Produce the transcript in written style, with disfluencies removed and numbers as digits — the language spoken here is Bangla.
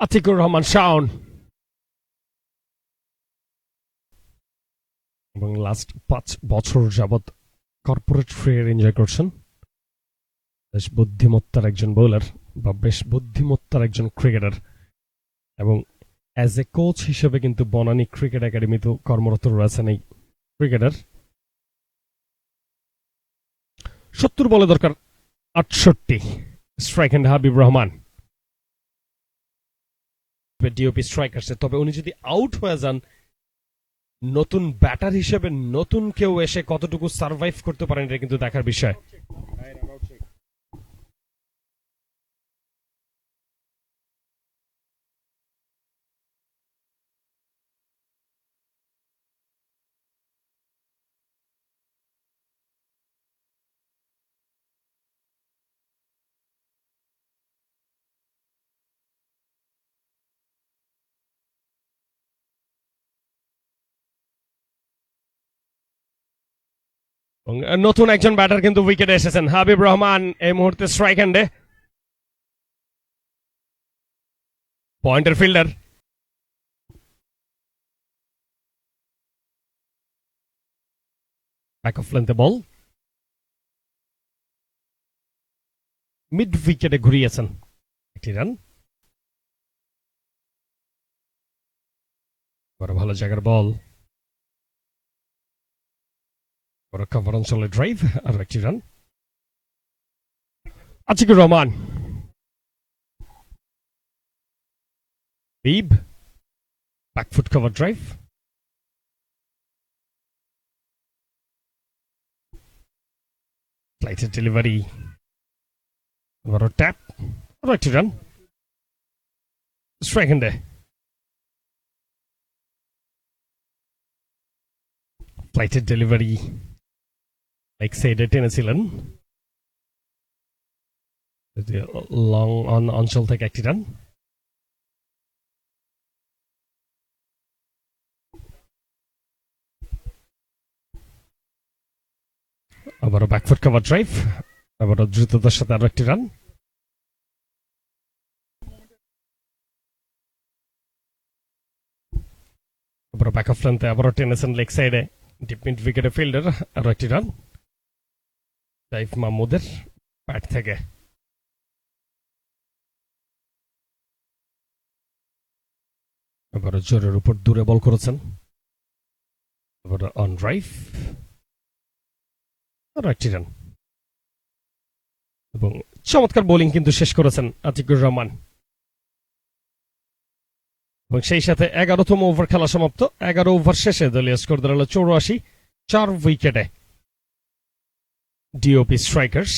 আতিকুর রহমান শাওন এবং লাস্ট 5 বছর যাবৎ কর্পোরেট ক্রিকেট এনজয় করছেন। বেশ বুদ্ধিমত্তার একজন বোলার বা বেশ বুদ্ধিমত্তার একজন ক্রিকেটার এবং অ্যাজ এ কোচ হিসেবে কিন্তু বনানী ক্রিকেট একাডেমিতে কর্মরত রয়েছেন এই ক্রিকেটার। 70 বলে দরকার 68। স্ট্রাইক হ্যান্ড হাবিব রহমান, ডিওপি স্ট্রাইকার্সে। তবে উনি যদি আউট হয়ে যান, নতুন ব্যাটার হিসেবে নতুন কেউ এসে কতটুকু সার্ভাইভ করতে পারেন এটা কিন্তু দেখার বিষয়। নতুন একজন ব্যাটার কিন্তু উইকেটে এসেছেন, হাবিব রহমান এই মুহূর্তে স্ট্রাইক হ্যান্ডে। পয়েন্টের ফিল্ডার, ব্যাক অফ লেন্থে বল, মিড উইকেটে ঘুরিয়েছেন একটি রান। বড় ভালো জায়গার বল, বড় কভার অঞ্চলে ড্রাইভ আর একটি রান। আতিকুর রহমান, বিব ব্যাকফুট কভার ড্রাইভ, ফ্লাইটের ডেলিভারি, বড় ট্যাপ আর একটি রান। স্ট্রাইক হ্যান্ডে ফ্লাইটের ডেলিভারি লাইক সাইডে টেনেছিলেন, লং অন অঞ্চল থেকে একটি রান। আবারও ব্যাকফুট কভার ড্রাইভ, আবারও দ্রুততার সাথে আরো একটি রান। আবারও ব্যাক অফ লেন্থে আবারও টেনেছেন লেগ সাইডে ডিপ মিড উইকেটে ফিল্ডার, আরো একটি রান। সাইফ মাহমুদের ব্যাট থেকে। আবারও জোরের উপর দূরে বল করেছেন, আবারও অন ড্রাইভ, আরো একটি রান এবং চমৎকার বোলিং কিন্তু শেষ করেছেন আতিকুর রহমান। এবং সেই সাথে 11তম ওভার খেলা সমাপ্ত। 11 ওভার শেষে দলীয় স্কোর দাঁড়ালো 84, 4 উইকেটে ডিওপি স্ট্রাইকার্স।